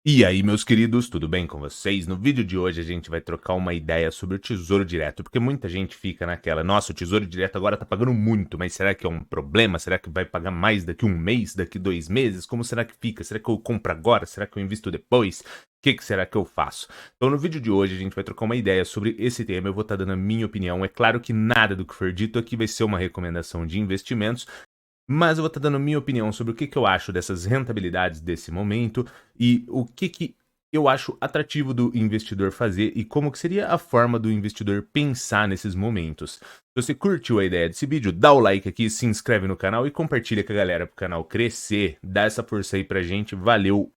E aí, meus queridos, tudo bem com vocês? No vídeo de hoje a gente vai trocar uma ideia sobre o Tesouro Direto, porque muita gente fica naquela, nossa, o Tesouro Direto agora tá pagando muito, mas será que é um problema? Será que vai pagar mais daqui um mês, daqui 2 meses? Como será que fica? Será que eu compro agora? Será que eu invisto depois? O que será que eu faço? Então, no vídeo de hoje a gente vai trocar uma ideia sobre esse tema, eu vou estar dando a minha opinião. É claro que nada do que for dito aqui vai ser uma recomendação de investimentos, mas eu vou estar dando minha opinião sobre o que eu acho dessas rentabilidades desse momento e o que eu acho atrativo do investidor fazer e como que seria a forma do investidor pensar nesses momentos. Se você curtiu a ideia desse vídeo, dá o like aqui, se inscreve no canal e compartilha com a galera para o canal crescer. Dá essa força aí pra gente, valeu!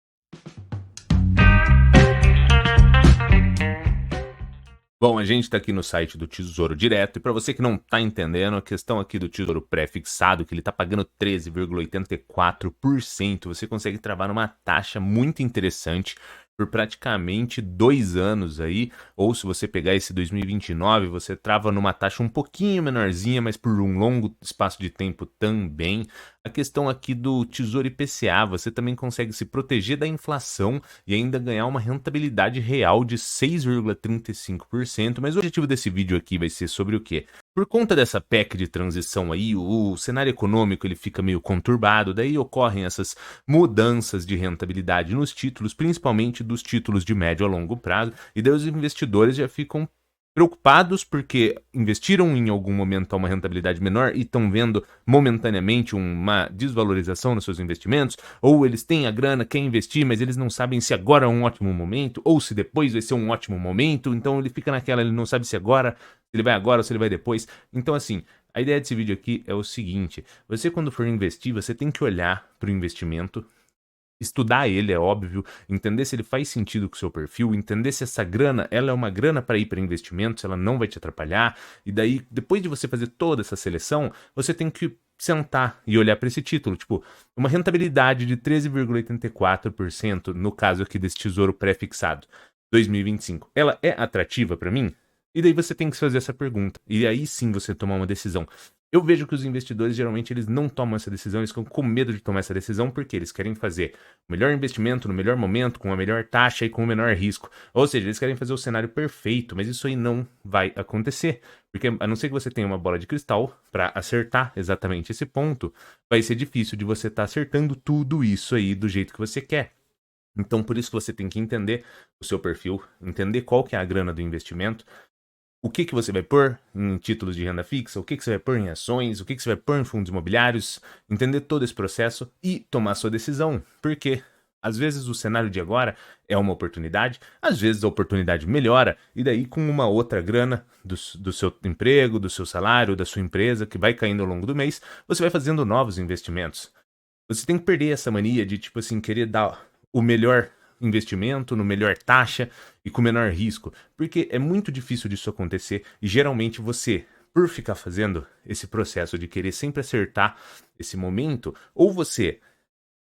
Bom, a gente está aqui no site do Tesouro Direto, e para você que não está entendendo, a questão aqui do Tesouro Pré-fixado, que ele está pagando 13,84%, você consegue travar numa taxa muito interessante por praticamente 2 anos aí, ou se você pegar esse 2029, você trava numa taxa um pouquinho menorzinha, mas por um longo espaço de tempo também. A questão aqui do Tesouro IPCA, você também consegue se proteger da inflação e ainda ganhar uma rentabilidade real de 6,35%, mas o objetivo desse vídeo aqui vai ser sobre o quê? Por conta dessa PEC de transição aí, o cenário econômico ele fica meio conturbado, daí ocorrem essas mudanças de rentabilidade nos títulos, principalmente dos títulos de médio a longo prazo, e daí os investidores já ficam preocupados porque investiram em algum momento a uma rentabilidade menor e estão vendo momentaneamente uma desvalorização nos seus investimentos, ou eles têm a grana, querem investir, mas eles não sabem se agora é um ótimo momento, ou se depois vai ser um ótimo momento, então ele fica naquela, ele não sabe se agora, se ele vai agora ou se ele vai depois. Então assim, a ideia desse vídeo aqui é o seguinte, você quando for investir, você tem que olhar para o investimento, estudar ele, é óbvio, entender se ele faz sentido com o seu perfil, entender se essa grana, ela é uma grana para ir para investimento, se ela não vai te atrapalhar, e daí, depois de você fazer toda essa seleção, você tem que sentar e olhar para esse título, tipo, uma rentabilidade de 13,84%, no caso aqui desse tesouro pré-fixado, 2025, ela é atrativa para mim? E daí você tem que fazer essa pergunta, e aí sim você tomar uma decisão. Eu vejo que os investidores, geralmente, eles não tomam essa decisão, eles ficam com medo de tomar essa decisão, porque eles querem fazer o melhor investimento no melhor momento, com a melhor taxa e com o menor risco. Ou seja, eles querem fazer o cenário perfeito, mas isso aí não vai acontecer. Porque a não ser que você tenha uma bola de cristal para acertar exatamente esse ponto, vai ser difícil de você estar acertando tudo isso aí do jeito que você quer. Então, por isso que você tem que entender o seu perfil, entender qual que é a grana do investimento, o que você vai pôr em títulos de renda fixa, o que você vai pôr em ações, o que você vai pôr em fundos imobiliários, entender todo esse processo e tomar sua decisão. Porque às vezes o cenário de agora é uma oportunidade, às vezes a oportunidade melhora, e daí com uma outra grana do seu emprego, do seu salário, da sua empresa, que vai caindo ao longo do mês, você vai fazendo novos investimentos. Você tem que perder essa mania de, tipo assim, querer dar o melhor investimento, no melhor taxa e com menor risco, porque é muito difícil disso acontecer e geralmente você, por ficar fazendo esse processo de querer sempre acertar esse momento, ou você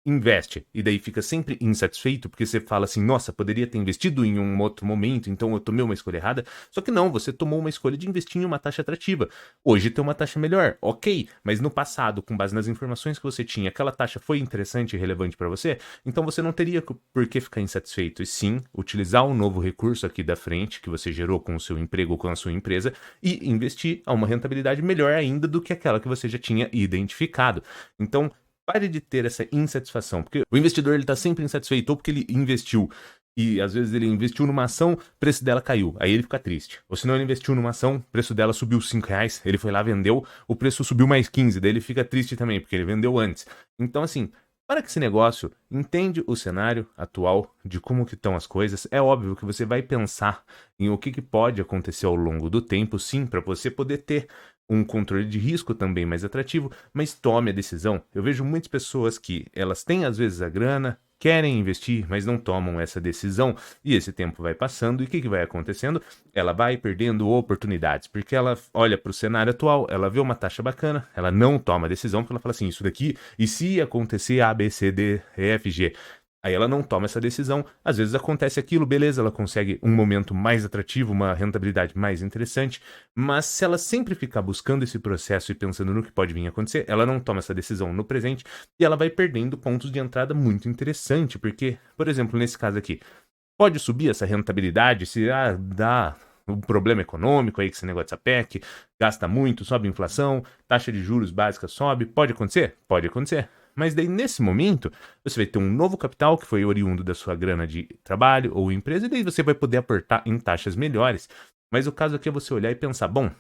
investe e daí fica sempre insatisfeito porque você fala assim, nossa, poderia ter investido em um outro momento, então eu tomei uma escolha errada. Só que não, você tomou uma escolha de investir em uma taxa atrativa. Hoje tem uma taxa melhor, ok, mas no passado, com base nas informações que você tinha, aquela taxa foi interessante e relevante para você, então você não teria por que ficar insatisfeito, e sim utilizar um novo recurso aqui da frente que você gerou com o seu emprego ou com a sua empresa e investir a uma rentabilidade melhor ainda do que aquela que você já tinha identificado. Então, pare de ter essa insatisfação, porque o investidor ele tá sempre insatisfeito, ou porque ele investiu e às vezes ele investiu numa ação, o preço dela caiu, aí ele fica triste. Ou senão ele investiu numa ação, o preço dela subiu R$ 5, ele foi lá, vendeu, o preço subiu mais 15, daí ele fica triste também, porque ele vendeu antes. Então assim, para que esse negócio, entende o cenário atual de como que estão as coisas, é óbvio que você vai pensar em o que pode acontecer ao longo do tempo, sim, para você poder ter um controle de risco também mais atrativo, mas tome a decisão. Eu vejo muitas pessoas que elas têm às vezes a grana, querem investir, mas não tomam essa decisão, e esse tempo vai passando, e o que vai acontecendo? Ela vai perdendo oportunidades, porque ela olha para o cenário atual, ela vê uma taxa bacana, ela não toma a decisão, porque ela fala assim, isso daqui, e se acontecer A, B, C, D, E, F, G? Aí ela não toma essa decisão, às vezes acontece aquilo, beleza, ela consegue um momento mais atrativo, uma rentabilidade mais interessante, mas se ela sempre ficar buscando esse processo e pensando no que pode vir a acontecer, ela não toma essa decisão no presente e ela vai perdendo pontos de entrada muito interessante, porque, por exemplo, nesse caso aqui, pode subir essa rentabilidade se dá um problema econômico aí, que esse negócio dessa PEC, gasta muito, sobe a inflação, taxa de juros básica sobe, pode acontecer? Pode acontecer. Mas daí, nesse momento, você vai ter um novo capital que foi oriundo da sua grana de trabalho ou empresa, e daí você vai poder aportar em taxas melhores. Mas o caso aqui é você olhar e pensar, bom,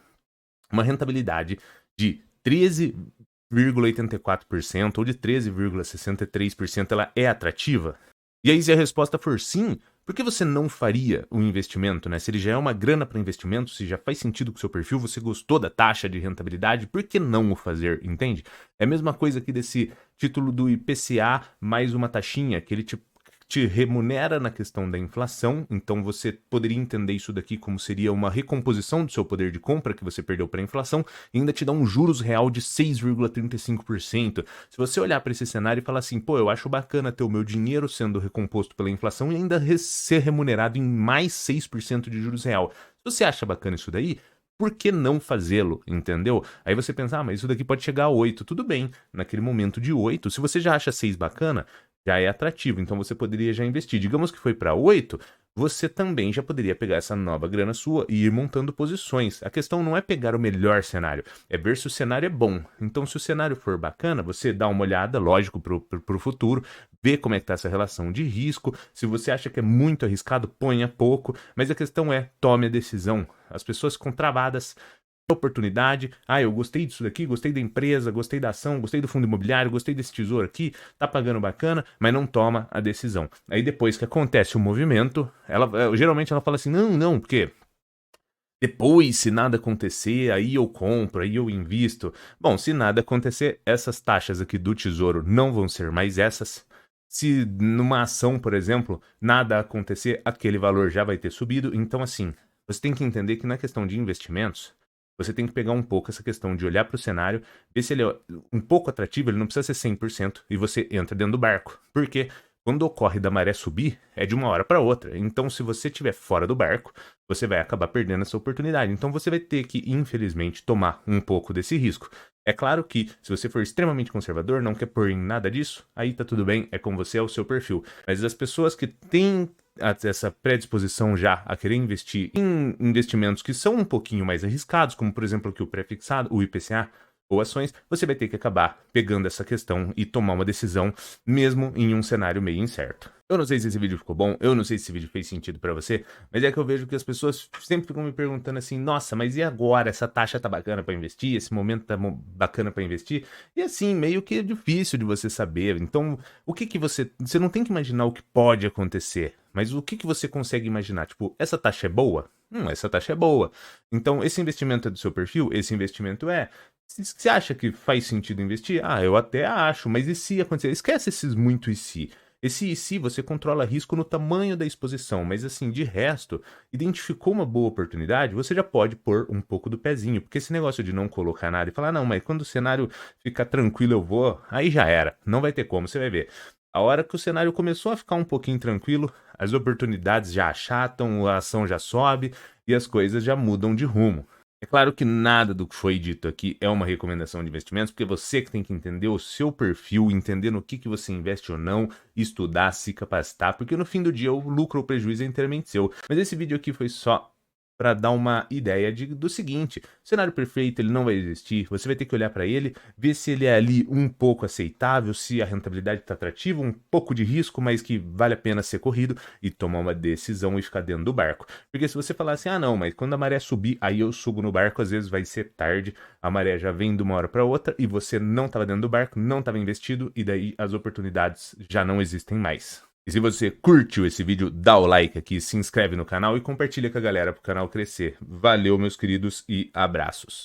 uma rentabilidade de 13,84% ou de 13,63%, ela é atrativa? E aí, se a resposta for sim, por que você não faria o investimento, né? Se ele já é uma grana para investimento, se já faz sentido com o seu perfil, você gostou da taxa de rentabilidade, por que não o fazer, entende? É a mesma coisa aqui desse título do IPCA mais uma taxinha, que ele te remunera na questão da inflação, então você poderia entender isso daqui como seria uma recomposição do seu poder de compra que você perdeu para a inflação e ainda te dá um juros real de 6,35%. Se você olhar para esse cenário e falar assim, pô, eu acho bacana ter o meu dinheiro sendo recomposto pela inflação e ainda ser remunerado em mais 6% de juros real. Se você acha bacana isso daí, por que não fazê-lo, entendeu? Aí você pensa, mas isso daqui pode chegar a 8, tudo bem, naquele momento de 8, se você já acha 6 bacana, já é atrativo, então você poderia já investir. Digamos que foi para 8, você também já poderia pegar essa nova grana sua e ir montando posições. A questão não é pegar o melhor cenário, é ver se o cenário é bom. Então, se o cenário for bacana, você dá uma olhada, lógico, pro futuro, vê como é que tá essa relação de risco. Se você acha que é muito arriscado, ponha pouco. Mas a questão é, tome a decisão. As pessoas ficam travadas, oportunidade, eu gostei disso daqui, gostei da empresa, gostei da ação, gostei do fundo imobiliário, gostei desse tesouro aqui, tá pagando bacana, mas não toma a decisão. Aí depois que acontece o movimento, geralmente ela fala assim, não, porque depois, se nada acontecer, aí eu compro, aí eu invisto. Bom, se nada acontecer, essas taxas aqui do tesouro não vão ser mais essas. Se numa ação, por exemplo, nada acontecer, aquele valor já vai ter subido. Então, assim, você tem que entender que na questão de investimentos, você tem que pegar um pouco essa questão de olhar para o cenário, ver se ele é um pouco atrativo, ele não precisa ser 100%, e você entra dentro do barco. Por quê? Quando ocorre da maré subir, é de uma hora para outra. Então, se você estiver fora do barco, você vai acabar perdendo essa oportunidade. Então, você vai ter que, infelizmente, tomar um pouco desse risco. É claro que, se você for extremamente conservador, não quer pôr em nada disso, aí tá tudo bem, é com você, é o seu perfil. Mas as pessoas que têm essa predisposição já a querer investir em investimentos que são um pouquinho mais arriscados, como por exemplo aqui o pré-fixado, o IPCA ou ações, você vai ter que acabar pegando essa questão e tomar uma decisão mesmo em um cenário meio incerto. Eu não sei se esse vídeo ficou bom, eu não sei se esse vídeo fez sentido pra você, mas é que eu vejo que as pessoas sempre ficam me perguntando assim, nossa, mas e agora? Essa taxa tá bacana pra investir? Esse momento tá bacana pra investir? E assim, meio que é difícil de você saber. Então, o que você não tem que imaginar o que pode acontecer, mas o que você consegue imaginar? Tipo, essa taxa é boa? Essa taxa é boa. Então, esse investimento é do seu perfil? Esse investimento é. Você acha que faz sentido investir? Eu até acho, mas e se acontecer? Esquece esses muito e se. Esse e se você controla risco no tamanho da exposição, mas assim, de resto, identificou uma boa oportunidade, você já pode pôr um pouco do pezinho, porque esse negócio de não colocar nada e falar, não, mas quando o cenário ficar tranquilo eu vou, aí já era, não vai ter como, você vai ver. A hora que o cenário começou a ficar um pouquinho tranquilo, as oportunidades já achatam, a ação já sobe e as coisas já mudam de rumo. É claro que nada do que foi dito aqui é uma recomendação de investimentos, porque você que tem que entender o seu perfil, entender no que você investe ou não, estudar, se capacitar, porque no fim do dia o lucro ou prejuízo é inteiramente seu. Mas esse vídeo aqui foi só para dar uma ideia do seguinte, o cenário perfeito ele não vai existir, você vai ter que olhar para ele, ver se ele é ali um pouco aceitável, se a rentabilidade está atrativa, um pouco de risco, mas que vale a pena ser corrido e tomar uma decisão e ficar dentro do barco. Porque se você falar assim, não, mas quando a maré subir, aí eu subo no barco, às vezes vai ser tarde, a maré já vem de uma hora para outra e você não estava dentro do barco, não estava investido e daí as oportunidades já não existem mais. E se você curtiu esse vídeo, dá o like aqui, se inscreve no canal e compartilha com a galera para o canal crescer. Valeu, meus queridos, e abraços.